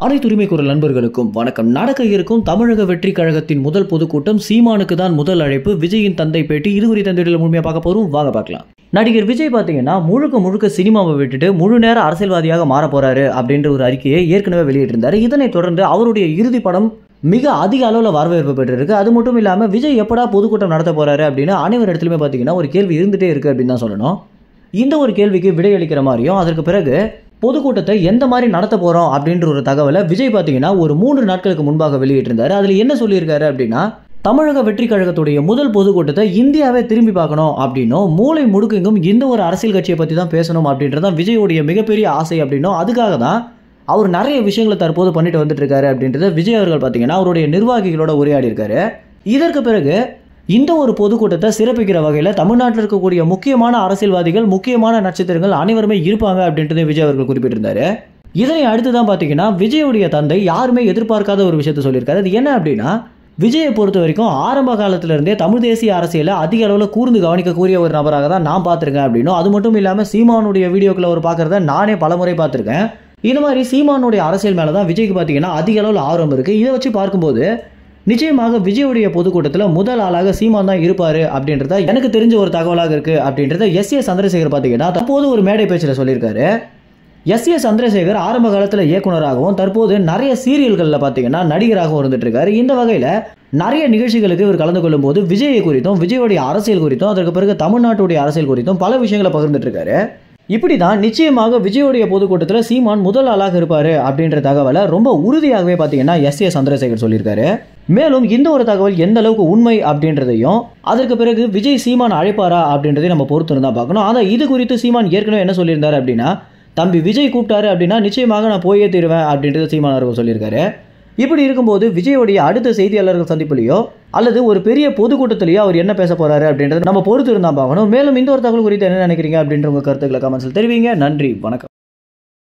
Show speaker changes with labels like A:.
A: அனைத்து உரிமை குரல் நண்பர்களுக்கும் வணக்கம். நடக்க இருக்கும் தமிழக வெற்றி கழகத்தின் முதல் பொதுக்கூட்டம். சீமானுக்கு தான் முதல் அழைப்பு. விஜயின் தந்தை பேட்டி. இது குறித்த தந்தையில முழுமையாக பார்க்க போறோம். வாங்க பார்க்கலாம். நடிகர் விஜய் பார்த்தீங்கன்னா முழுக்க சினிமாவை விட்டுட்டு முழு நேர அரசியல்வாதியாக மாற போறாரு அப்படின்ற ஒரு அறிக்கையை ஏற்கனவே வெளியிட்டிருந்தாரு. இதனைத் தொடர்ந்து அவருடைய இறுதி படம் மிக அதிக அளவில் வரவேற்பு பெற்றிருக்கு. அது மட்டும் இல்லாமல் விஜய் எப்படா பொதுக்கூட்டம் நடத்த போறாரு அப்படின்னு அனைவர் இடத்துலையுமே பார்த்தீங்கன்னா ஒரு கேள்வி இருந்துட்டே இருக்கு அப்படின்னு தான் சொல்லணும். இந்த ஒரு கேள்விக்கு விடையளிக்கிற மாதிரியும் அதற்கு பிறகு பொதுக்கூட்டத்தை எந்த மாதிரி நடத்த போறோம் அப்படின்ற ஒரு தகவலை விஜய் பார்த்தீங்கன்னா ஒரு 3 நாட்களுக்கு முன்பாக வெளியிட்டிருந்தாரு. அதில் என்ன சொல்லியிருக்காரு அப்படின்னா, தமிழக வெற்றி கழகத்துடைய முதல் பொதுக்கூட்டத்தை இந்தியாவே திரும்பி பார்க்கணும் அப்படின்னும், மூளை முடுக்கெங்கும் இந்த ஒரு அரசியல் கட்சியை பற்றி தான் பேசணும் அப்படின்றதான் விஜயோடைய மிகப்பெரிய ஆசை அப்படின்னும், அதுக்காக தான் அவர் நிறைய விஷயங்களை தற்போது பண்ணிட்டு வந்துட்டு இருக்காரு அப்படின்றத விஜய் அவர்கள் பார்த்தீங்கன்னா அவருடைய நிர்வாகிகளோட உரையாடி இருக்காரு. இதற்கு பிறகு இந்த ஒரு பொதுக்கூட்டத்தை சிறப்பிக்கிற வகையில் தமிழ்நாட்டில் இருக்கக்கூடிய முக்கியமான அரசியல்வாதிகள், முக்கியமான நட்சத்திரங்கள் அனைவருமே இருப்பாங்க அப்படின்றத விஜய் அவர்கள் குறிப்பிட்டிருந்தாரு. இதனை அடுத்து தான் பார்த்தீங்கன்னா விஜயுடைய தந்தை யாருமே எதிர்பார்க்காத ஒரு விஷயத்த சொல்லியிருக்காரு. அது என்ன அப்படின்னா, விஜயை பொறுத்த வரைக்கும் ஆரம்ப காலத்திலிருந்தே தமிழ் தேசிய அரசியலை அதிக அளவில் கூர்ந்து கவனிக்கக்கூடிய ஒரு நபராக தான் நான் பார்த்துருக்கேன் அப்படின்னும், அது மட்டும் இல்லாமல் சீமானுடைய வீடியோக்களை அவர் பார்க்குறத நானே பலமுறை பார்த்துருக்கேன். இந்த மாதிரி சீமானுடைய அரசியல் மேலே தான் விஜய்க்கு பார்த்தீங்கன்னா அதிக அளவில் ஆர்வம் இருக்குது. இதை வச்சு பார்க்கும்போது நிச்சயமாக விஜயுடைய பொதுக்கூட்டத்தில் முதல் ஆளாக சீமான் தான் இருப்பாரு அப்படின்றத எனக்கு தெரிஞ்ச ஒரு தகவலாக இருக்கு அப்படின்றத எஸ் ஏ சந்திரசேகர் பார்த்தீங்கன்னா தற்போது ஒரு மேடை பேச்சில் சொல்லியிருக்காரு. எஸ் ஏ சந்திரசேகர் ஆரம்ப காலத்தில் இயக்குனராகவும் தற்போது நிறைய சீரியல்களில் பார்த்தீங்கன்னா நடிகராகவும் இருந்துட்டு இருக்காரு. இந்த வகையில் நிறைய நிகழ்ச்சிகளுக்கு இவர் கலந்து கொள்ளும் போது விஜயை குறித்தும், விஜயோடைய அரசியல் குறித்தும், அதற்கு பிறகு தமிழ்நாட்டுடைய அரசியல் குறித்தும் பல விஷயங்களை பகிர்ந்துட்டு இருக்காரு. இப்படி தான் நிச்சயமாக விஜயோடைய பொதுக்கூட்டத்தில் சீமான் முதல் ஆளாக இருப்பாரு அப்படின்ற தகவலை ரொம்ப உறுதியாகவே பார்த்தீங்கன்னா எஸ் ஏ சந்திரசேகர் சொல்லியிருக்காரு. மேலும் இந்த ஒரு தகவல் எந்த அளவுக்கு உண்மை அப்படின்றதையும், அதற்கு பிறகு விஜய் சீமான் அழைப்பாரா அப்படின்றதையும் நம்ம பொறுத்து இருந்தா பார்க்கணும். ஆனால் இது குறித்து சீமான் ஏற்கனவே என்ன சொல்லியிருந்தாரு அப்படின்னா, தம்பி விஜய் கூப்பிட்டாரு அப்படின்னா நிச்சயமாக நான் போயே தீருவேன் அப்படின்றத சீமான் அவர்கள் சொல்லியிருக்காரு. இப்படி இருக்கும்போது விஜயோடைய அடுத்த செய்தியாளர்கள் சந்திப்புலையோ அல்லது ஒரு பெரிய பொதுக்கூட்டத்திலேயோ அவர் என்ன பேச போறாரு அப்படின்றத நம்ம பொறுத்து இருந்தா பார்க்கணும். மேலும் இந்த ஒரு தகவல் குறித்து என்ன நினைக்கிறீங்க அப்படின்ற உங்க கருத்துக்களை கமெண்ட்ஸில் தெரிவிங்க. நன்றி, வணக்கம்.